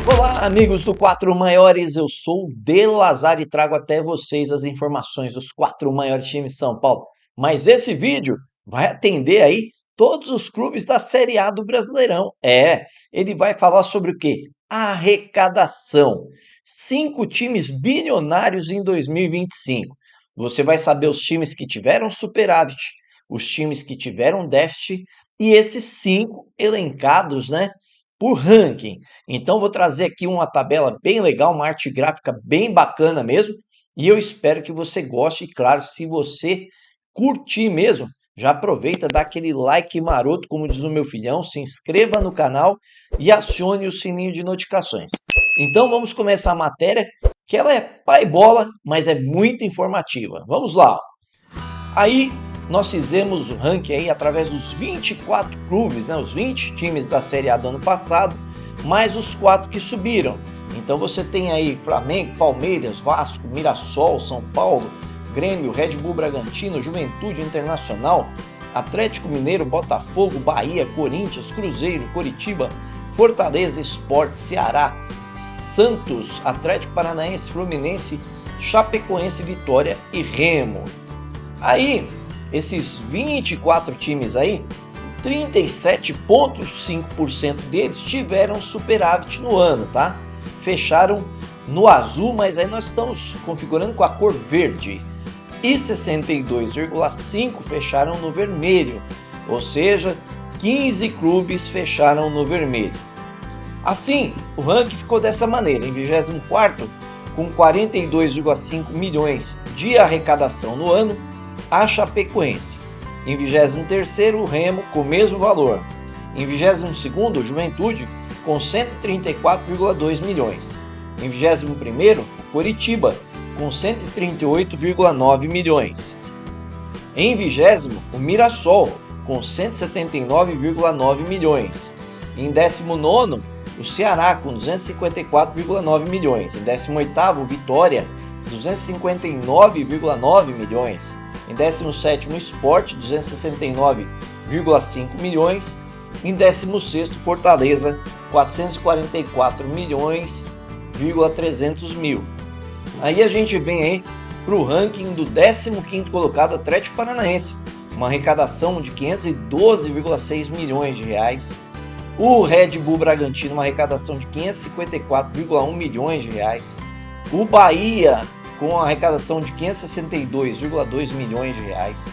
Olá, amigos do Quatro Maiores, eu sou o De Lazar e trago até vocês as informações dos quatro maiores times de São Paulo. Mas esse vídeo vai atender aí todos os clubes da Série A do Brasileirão. Ele vai falar sobre o quê? Arrecadação. 5 times bilionários em 2025. Você vai saber os times que tiveram superávit, os times que tiveram déficit e esses 5 elencados, né, por ranking. Então vou trazer aqui uma tabela bem legal, uma arte gráfica bem bacana mesmo, e eu espero que você goste. E claro, se você curtir mesmo, já aproveita, dá aquele like maroto, como diz o meu filhão, se inscreva no canal e acione o sininho de notificações. Então vamos começar a matéria, que ela é pai bola, mas é muito informativa. Vamos lá. Aí nós fizemos o ranking aí através dos 24 clubes, né, os 20 times da Série A do ano passado, mais os 4 que subiram. Então você tem aí Flamengo, Palmeiras, Vasco, Mirassol, São Paulo, Grêmio, Red Bull Bragantino, Juventude Internacional, Atlético Mineiro, Botafogo, Bahia, Corinthians, Cruzeiro, Coritiba, Fortaleza, Sport, Ceará, Santos, Atlético Paranaense, Fluminense, Chapecoense, Vitória e Remo. Aí, esses 24 times aí, 37,5% deles tiveram superávit no ano, tá? Fecharam no azul, mas aí nós estamos configurando com a cor verde. E 62,5% fecharam no vermelho, ou seja, 15 clubes fecharam no vermelho. Assim, o ranking ficou dessa maneira: em 24º, com 42,5 milhões de arrecadação no ano, a Chapecoense. Em 23º, o Remo, com o mesmo valor. Em 22º, Juventude, com 134,2 milhões. Em 21º, Coritiba, com 138,9 milhões. Em 20º, o Mirassol, com 179,9 milhões. Em 19º, o Ceará, com 254,9 milhões. Em 18º, Vitória, 259,9 milhões. Em 17º, Sport, 269,5 milhões. Em 16º, Fortaleza, 444 milhões, 300 mil. Aí a gente vem aí para o ranking do 15º colocado, Atlético Paranaense, uma arrecadação de 512,6 milhões de reais. O Red Bull Bragantino, uma arrecadação de 554,1 milhões de reais. O Bahia, com uma arrecadação de 562,2 milhões de reais.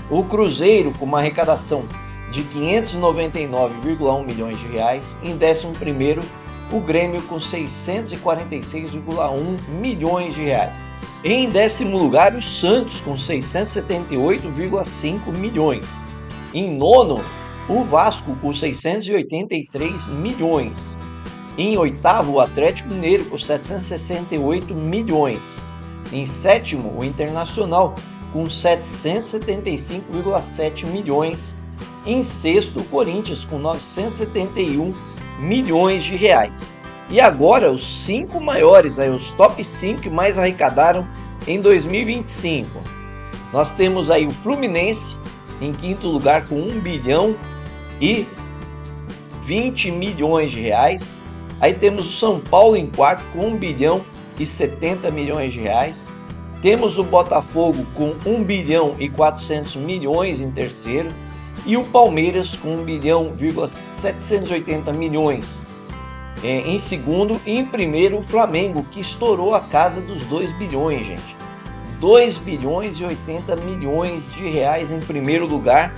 O Cruzeiro, com uma arrecadação de 599,1 milhões de reais. Em 11º, o Grêmio, com 646,1 milhões de reais. Em 10º lugar, o Santos, com 678,5 milhões. Em 9º, o Vasco, com 683 milhões. Em 8º, o Atlético Mineiro, com 768 milhões. Em 7º, o Internacional, com 775,7 milhões. Em 6º, o Corinthians, com 971 milhões de reais. E agora, os 5 maiores, aí, os top 5 que mais arrecadaram em 2025. Nós temos aí o Fluminense, em 5º lugar, com 1 bilhão e 20 milhões de reais. Aí temos o São Paulo em 4º, com 1 bilhão e 70 milhões de reais. Temos o Botafogo com 1 bilhão e 400 milhões em 3º. E o Palmeiras com 1 bilhão e 780 milhões em 2º. E em 1º, o Flamengo, que estourou a casa dos 2 bilhões, gente. 2 bilhões e 80 milhões de reais em 1º lugar.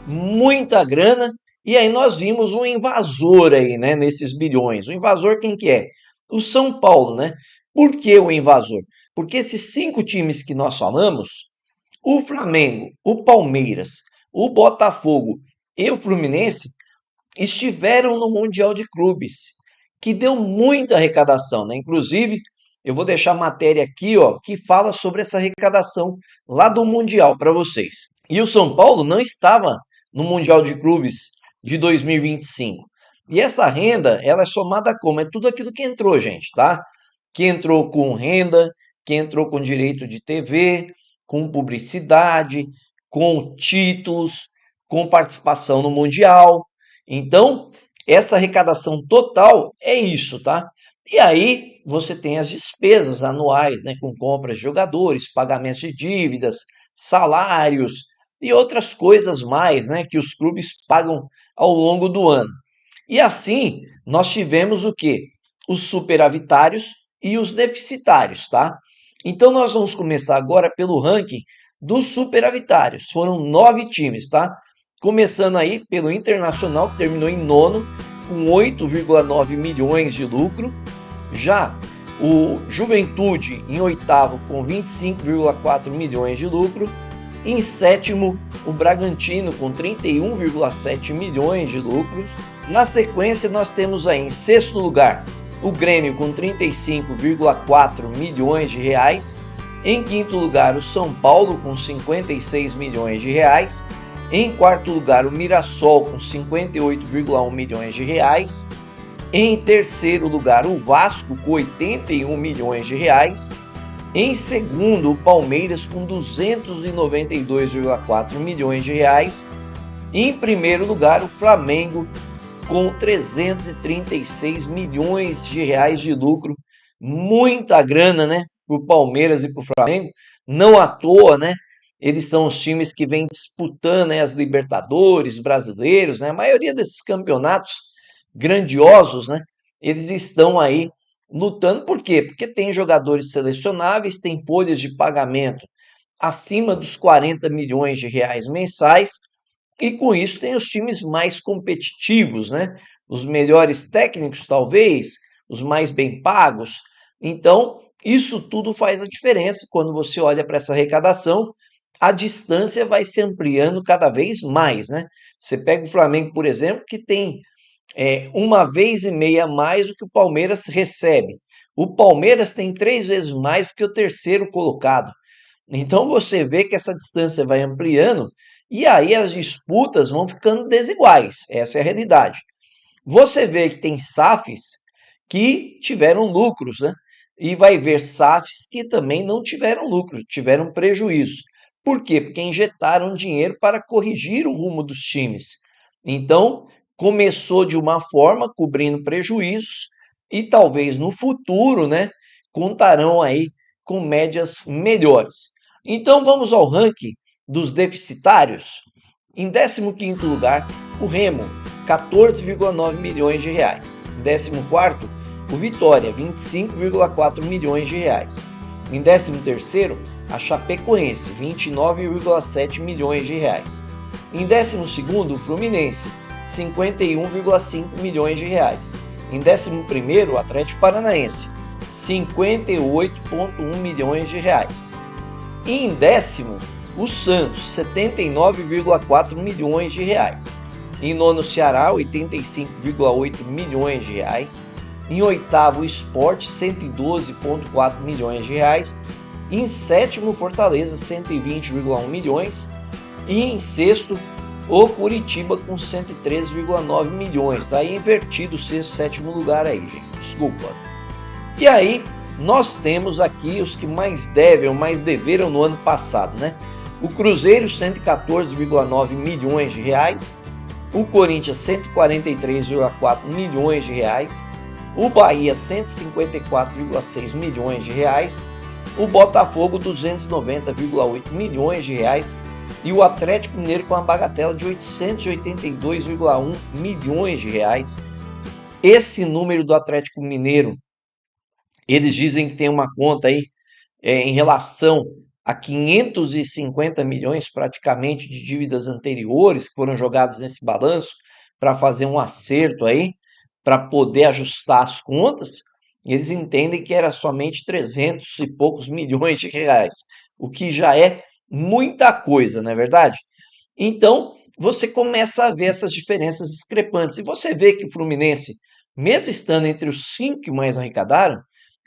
Muita grana. E aí nós vimos um invasor aí, né, nesses bilhões. O invasor quem que é? O São Paulo, né? Por que o invasor? Porque esses 5 times que nós falamos, o Flamengo, o Palmeiras, o Botafogo e o Fluminense, estiveram no Mundial de Clubes, que deu muita arrecadação, né? Inclusive, eu vou deixar a matéria aqui, ó, que fala sobre essa arrecadação lá do Mundial para vocês. E o São Paulo não estava no Mundial de Clubes de 2025. E essa renda, ela é somada como? É tudo aquilo que entrou, gente, tá? Que entrou com renda, que entrou com direito de TV, com publicidade, com títulos, com participação no Mundial. Então, essa arrecadação total é isso, tá? E aí você tem as despesas anuais, né, com compras de jogadores, pagamentos de dívidas, salários e outras coisas mais, né, que os clubes pagam ao longo do ano. E assim, nós tivemos o quê? Os superavitários e os deficitários, tá? Então nós vamos começar agora pelo ranking dos superavitários. Foram 9 times, tá? Começando aí pelo Internacional, que terminou em nono, com 8,9 milhões de lucro. Já o Juventude em oitavo, com 25,4 milhões de lucro. Em sétimo, o Bragantino com 31,7 milhões de lucros. Na sequência, nós temos aí em sexto lugar o Grêmio com 35,4 milhões de reais. Em quinto lugar, o São Paulo com 56 milhões de reais. Em quarto lugar, o Mirassol com 58,1 milhões de reais. Em terceiro lugar, o Vasco com 81 milhões de reais. Em segundo, o Palmeiras com 292,4 milhões de reais. Em primeiro lugar, o Flamengo com 336 milhões de reais de lucro. Muita grana, né? Para o Palmeiras e para o Flamengo. Não à toa, né? Eles são os times que vêm disputando, né, as Libertadores, brasileiros, né? A maioria desses campeonatos grandiosos, né? Eles estão aí lutando. Por quê? Porque tem jogadores selecionáveis, tem folhas de pagamento acima dos 40 milhões de reais mensais, e com isso tem os times mais competitivos, né? Os melhores técnicos, talvez, os mais bem pagos. Então, isso tudo faz a diferença quando você olha para essa arrecadação. A distância vai se ampliando cada vez mais, né? Você pega o Flamengo, por exemplo, que tem uma vez e meia mais do que o Palmeiras recebe. O Palmeiras tem 3 vezes mais do que o terceiro colocado. Então você vê que essa distância vai ampliando e aí as disputas vão ficando desiguais. Essa é a realidade. Você vê que tem SAFs que tiveram lucros, né? E vai ver SAFs que também não tiveram lucro, tiveram prejuízo. Por quê? Porque injetaram dinheiro para corrigir o rumo dos times. Então, começou de uma forma, cobrindo prejuízos, e talvez no futuro, né, contarão aí com médias melhores. Então, vamos ao ranking dos deficitários. Em 15º lugar, o Remo, 14,9 milhões de reais. Em 14º, o Vitória, 25,4 milhões de reais. Em 13º, a Chapecoense, 29,7 milhões de reais. Em 12º, o Fluminense, 51,5 milhões de reais. Em 11º, o Atlético Paranaense, 58,1 milhões de reais. E em décimo, o Santos, 79,4 milhões de reais. Em nono, Ceará, 85,8 milhões de reais. Em oitavo, o Sport, 112,4 milhões de reais. Em sétimo, Fortaleza, 120,1 milhões. E em sexto, o Curitiba com 113,9 milhões. Tá aí invertido o sexto e sétimo lugar aí, gente. Desculpa. E aí, nós temos aqui os que mais devem ou mais deveram no ano passado, né? O Cruzeiro, 114,9 milhões de reais. O Corinthians, 143,4 milhões de reais. O Bahia, 154,6 milhões de reais. O Botafogo, 290,8 milhões de reais. E o Atlético Mineiro com uma bagatela de 882,1 milhões de reais. Esse número do Atlético Mineiro, eles dizem que tem uma conta aí em relação a 550 milhões praticamente de dívidas anteriores que foram jogadas nesse balanço para fazer um acerto aí, para poder ajustar as contas. Eles entendem que era somente 300 e poucos milhões de reais, o que já é muita coisa, não é verdade? Então, você começa a ver essas diferenças discrepantes. E você vê que o Fluminense, mesmo estando entre os 5 que mais arrecadaram,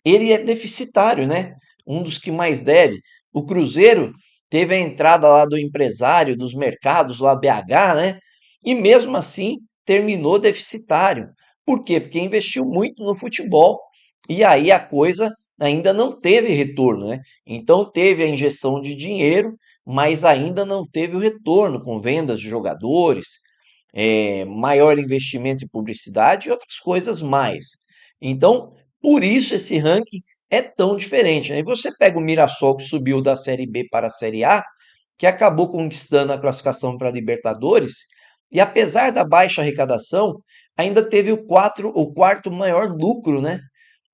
ele é deficitário, né? Um dos que mais deve. O Cruzeiro teve a entrada lá do empresário, dos mercados lá BH, né? E mesmo assim terminou deficitário. Por quê? Porque investiu muito no futebol e aí a coisa ainda não teve retorno, né? Então teve a injeção de dinheiro, mas ainda não teve o retorno com vendas de jogadores, maior investimento em publicidade e outras coisas mais. Então, Por isso esse ranking é tão diferente, né? E você pega o Mirassol, que subiu da Série B para a Série A, que acabou conquistando a classificação para a Libertadores, e apesar da baixa arrecadação, ainda teve o quarto maior lucro, né?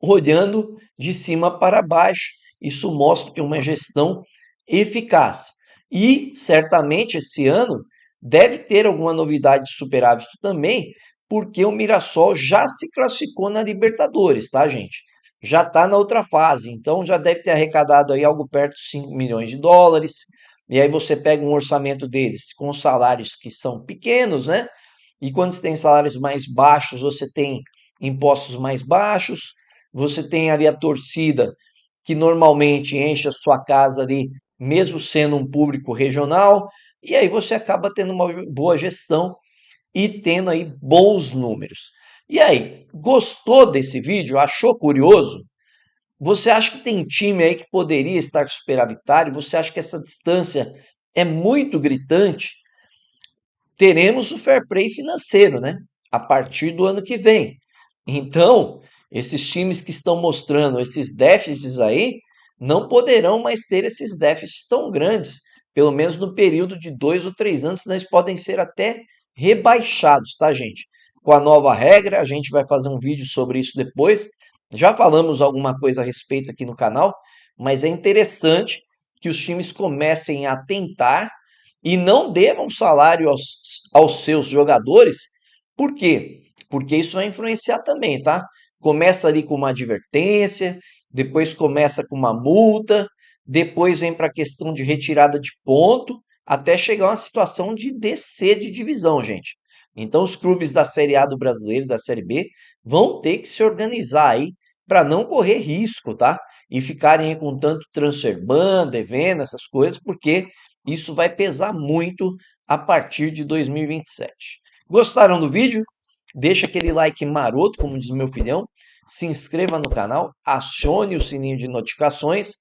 Olhando de cima para baixo. Isso mostra que é uma gestão eficaz. E certamente esse ano deve ter alguma novidade de superávit também, porque o Mirassol já se classificou na Libertadores, tá, gente? Já está na outra fase, então já deve ter arrecadado aí algo perto de 5 milhões de dólares. E aí você pega um orçamento deles com salários que são pequenos, né? E quando você tem salários mais baixos, você tem impostos mais baixos, você tem ali a torcida que normalmente enche a sua casa ali, mesmo sendo um público regional, e aí você acaba tendo uma boa gestão e tendo aí bons números. E aí, gostou desse vídeo? Achou curioso? Você acha que tem time aí que poderia estar superavitário? Você acha que essa distância é muito gritante? Teremos o fair play financeiro, né? A partir do ano que vem. Então, esses times que estão mostrando esses déficits aí, não poderão mais ter esses déficits tão grandes. Pelo menos no período de 2 ou 3 anos, senão eles podem ser até rebaixados, tá, gente? Com a nova regra, a gente vai fazer um vídeo sobre isso depois. Já falamos alguma coisa a respeito aqui no canal, mas é interessante que os times comecem a tentar e não devam salário aos seus jogadores. Por quê? Porque isso vai influenciar também, tá? Começa ali com uma advertência, depois começa com uma multa, depois vem para a questão de retirada de ponto, até chegar a uma situação de descer de divisão, gente. Então os clubes da Série A do Brasileiro, da Série B, vão ter que se organizar aí para não correr risco, tá? E ficarem aí com tanto transfer ban, devendo, essas coisas, porque isso vai pesar muito a partir de 2027. Gostaram do vídeo? Deixa aquele like maroto, como diz meu filhão. Se inscreva no canal, acione o sininho de notificações.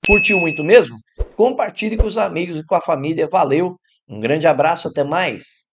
Curtiu muito mesmo? Compartilhe com os amigos e com a família. Valeu, um grande abraço, até mais!